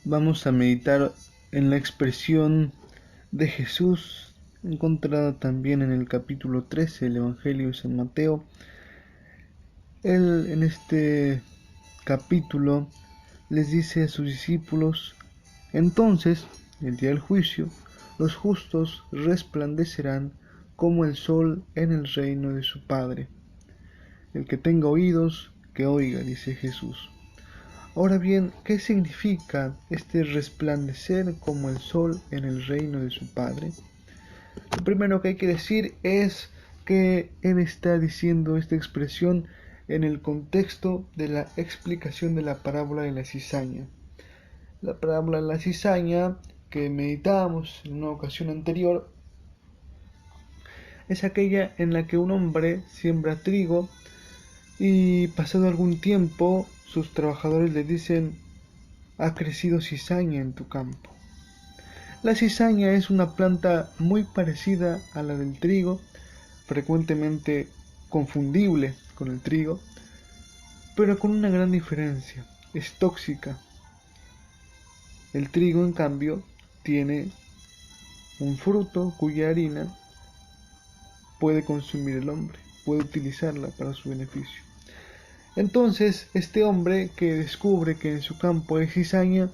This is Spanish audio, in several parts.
Vamos a meditar en la expresión de Jesús encontrada también en el capítulo 13 del Evangelio de San Mateo. Él en este capítulo les dice a sus discípulos: entonces, el día del juicio, los justos resplandecerán como el sol en el reino de su Padre. El que tenga oídos, que oiga, dice Jesús. Ahora bien, ¿qué significa este resplandecer como el sol en el reino de su Padre? Lo primero que hay que decir es que Él está diciendo esta expresión en el contexto de la explicación de la parábola de la cizaña. La parábola de la cizaña que meditábamos en una ocasión anterior es aquella en la que un hombre siembra trigo y pasado algún tiempo sus trabajadores le dicen: ha crecido cizaña en tu campo. La cizaña es una planta muy parecida a la del trigo, frecuentemente confundible con el trigo, pero con una gran diferencia: es tóxica. El trigo, en cambio, tiene un fruto cuya harina puede consumir el hombre, puede utilizarla para su beneficio. Entonces, este hombre que descubre que en su campo hay cizaña,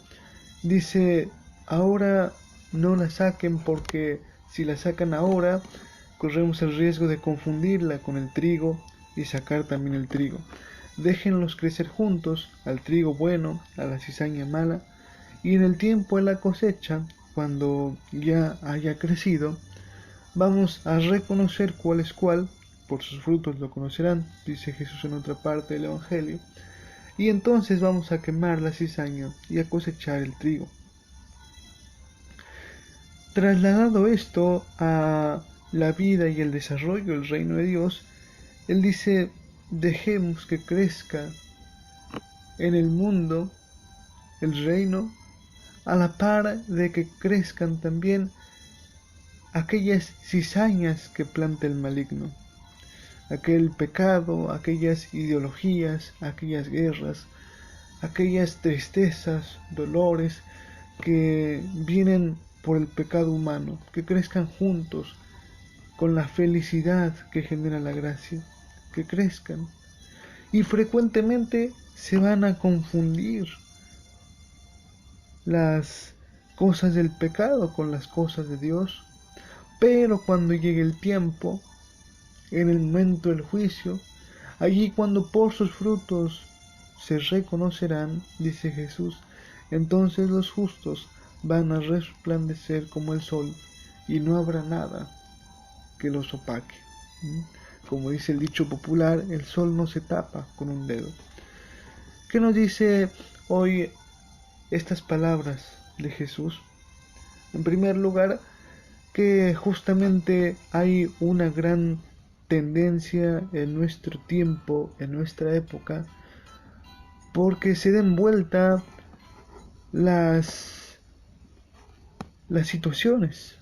dice: ahora no la saquen, porque si la sacan ahora, corremos el riesgo de confundirla con el trigo y sacar también el trigo. Déjenlos crecer juntos, al trigo bueno, a la cizaña mala, y en el tiempo de la cosecha, cuando ya haya crecido, vamos a reconocer cuál es cuál. Por sus frutos lo conocerán, dice Jesús en otra parte del Evangelio. Y entonces vamos a quemar la cizaña y a cosechar el trigo. Trasladado esto a la vida y el desarrollo del reino de Dios, Él dice: dejemos que crezca en el mundo el reino, a la par de que crezcan también aquellas cizañas que planta el maligno, aquel pecado, aquellas ideologías, aquellas guerras, aquellas tristezas, dolores que vienen por el pecado humano, que crezcan juntos con la felicidad que genera la gracia, que crezcan. Y frecuentemente se van a confundir las cosas del pecado con las cosas de Dios, pero cuando llegue el tiempo, en el momento del juicio, allí cuando por sus frutos se reconocerán, dice Jesús, entonces los justos van a resplandecer como el sol y no habrá nada que los opaque. Como dice el dicho popular, el sol no se tapa con un dedo. ¿Qué nos dice hoy estas palabras de Jesús? En primer lugar, que justamente hay una gran tendencia en nuestro tiempo, en nuestra época, porque se den vuelta las situaciones.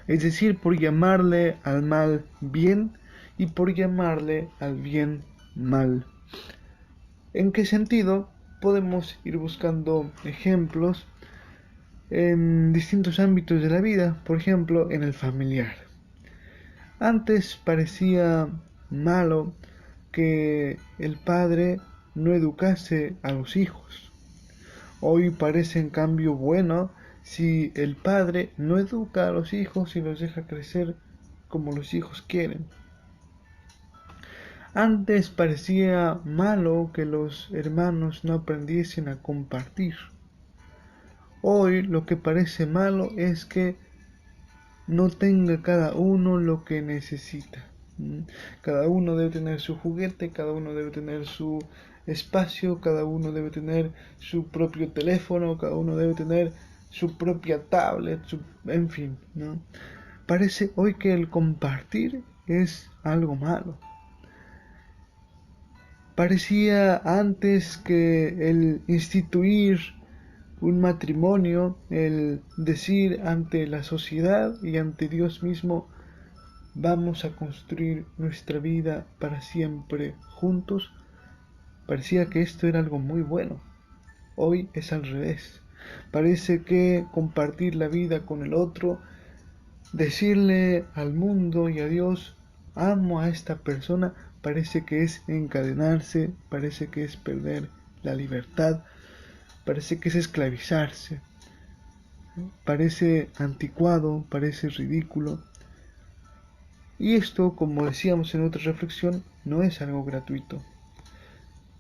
Es decir, por llamarle al mal bien y por llamarle al bien mal. ¿En qué sentido? Podemos ir buscando ejemplos en distintos ámbitos de la vida, por ejemplo, en el familiar. Antes parecía malo que el padre no educase a los hijos. Hoy parece en cambio bueno si el padre no educa a los hijos y los deja crecer como los hijos quieren. Antes parecía malo que los hermanos no aprendiesen a compartir. Hoy lo que parece malo es que no tenga cada uno lo que necesita. Cada uno debe tener su juguete, cada uno debe tener su espacio, cada uno debe tener su propio teléfono, cada uno debe tener su propia tablet, en fin, ¿no? Parece hoy que el compartir es algo malo. Parecía antes que el instituir un matrimonio, el decir ante la sociedad y ante Dios mismo: vamos a construir nuestra vida para siempre juntos, parecía que esto era algo muy bueno. Hoy es al revés. Parece que compartir la vida con el otro, decirle al mundo y a Dios, amo a esta persona, parece que es encadenarse, parece que es perder la libertad, parece que es esclavizarse, parece anticuado, parece ridículo. Y esto, como decíamos en otra reflexión, no es algo gratuito.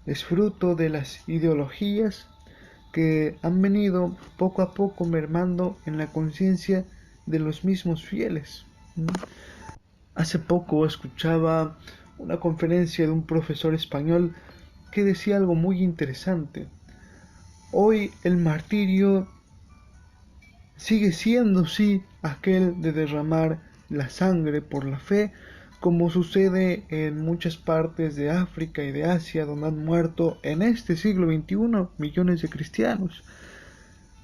Es fruto de las ideologías que han venido poco a poco mermando en la conciencia de los mismos fieles. Hace poco escuchaba una conferencia de un profesor español que decía algo muy interesante. Hoy el martirio sigue siendo, sí, aquel de derramar la sangre por la fe, como sucede en muchas partes de África y de Asia, donde han muerto en este siglo XXI millones de cristianos,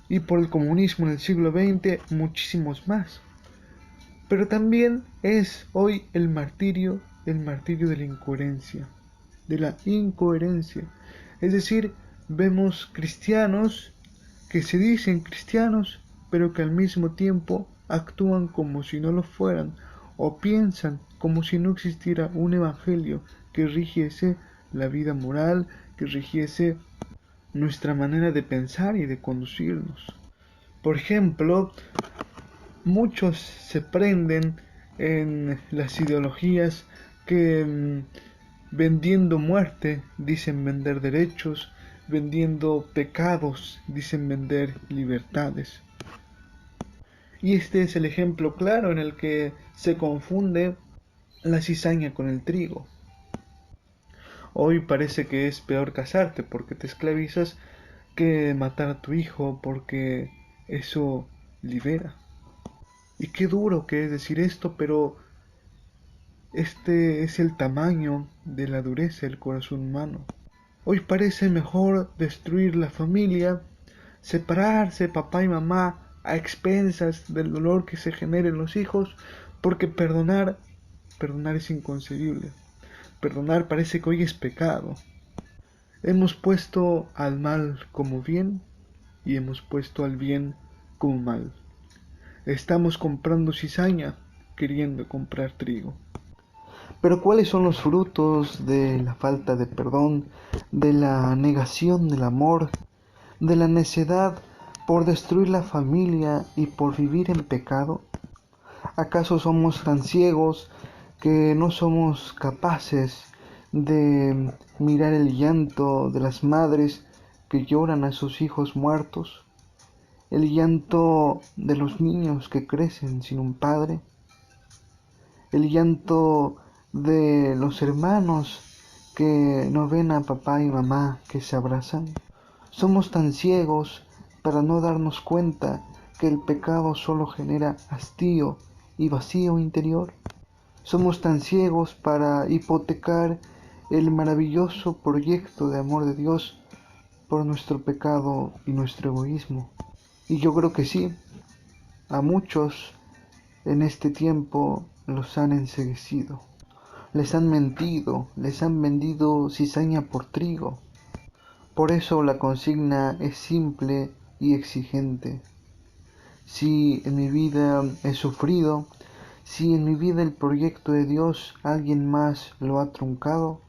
y por el comunismo en el siglo XX muchísimos más. Pero también es hoy el martirio de la incoherencia, Es decir, vemos cristianos que se dicen cristianos, pero que al mismo tiempo actúan como si no lo fueran, o piensan como si no existiera un evangelio que rigiese la vida moral, que rigiese nuestra manera de pensar y de conducirnos. Por ejemplo, muchos se prenden en las ideologías que vendiendo muerte dicen vender derechos, vendiendo pecados dicen vender libertades. Y este es el ejemplo claro en el que se confunde la cizaña con el trigo. Hoy parece que es peor casarte porque te esclavizas que matar a tu hijo porque eso libera. Y qué duro que es decir esto, pero este es el tamaño de la dureza del corazón humano. Hoy parece mejor destruir la familia, separarse papá y mamá a expensas del dolor que se genera en los hijos, porque perdonar es inconcebible. Perdonar parece que hoy es pecado. Hemos puesto al mal como bien y hemos puesto al bien como mal. Estamos comprando cizaña queriendo comprar trigo. Pero ¿cuáles son los frutos de la falta de perdón, de la negación del amor, de la necedad por destruir la familia y por vivir en pecado? ¿Acaso somos tan ciegos que no somos capaces de mirar el llanto de las madres que lloran a sus hijos muertos? ¿El llanto de los niños que crecen sin un padre? ¿El llanto de los hermanos que no ven a papá y mamá que se abrazan? Somos tan ciegos para no darnos cuenta que el pecado solo genera hastío y vacío interior. Somos tan ciegos para hipotecar el maravilloso proyecto de amor de Dios por nuestro pecado y nuestro egoísmo. Y yo creo que sí, a muchos en este tiempo los han enceguecido, les han mentido, les han vendido cizaña por trigo. Por eso la consigna es simple y exigente. Si en mi vida he sufrido, si en mi vida el proyecto de Dios alguien más lo ha truncado,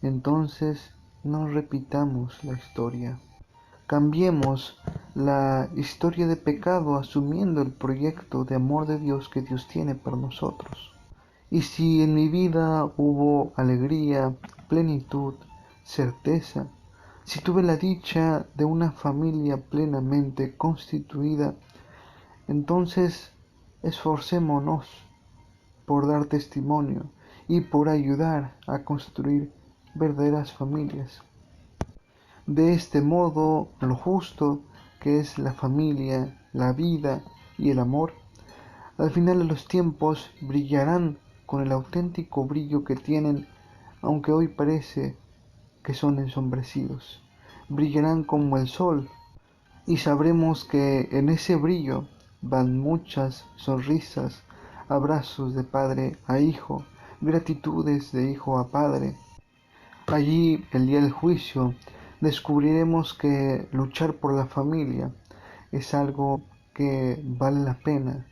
entonces no repitamos la historia. Cambiemos la historia de pecado asumiendo el proyecto de amor de Dios que Dios tiene para nosotros. Y si en mi vida hubo alegría, plenitud, certeza, si tuve la dicha de una familia plenamente constituida, entonces esforcémonos por dar testimonio y por ayudar a construir verdaderas familias. De este modo, lo justo, que es la familia, la vida y el amor, al final de los tiempos brillarán con el auténtico brillo que tienen, aunque hoy parece que son ensombrecidos. Brillarán como el sol, y sabremos que en ese brillo van muchas sonrisas, abrazos de padre a hijo, gratitudes de hijo a padre. Allí, el día del juicio, descubriremos que luchar por la familia es algo que vale la pena,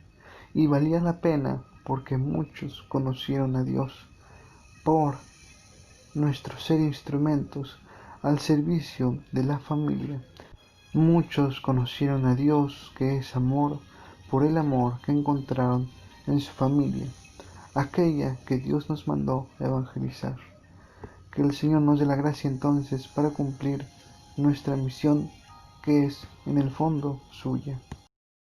y valía la pena porque muchos conocieron a Dios por nuestro ser instrumentos al servicio de la familia. Muchos conocieron a Dios, que es amor, por el amor que encontraron en su familia, aquella que Dios nos mandó a evangelizar. Que el Señor nos dé la gracia entonces para cumplir nuestra misión, que es en el fondo suya.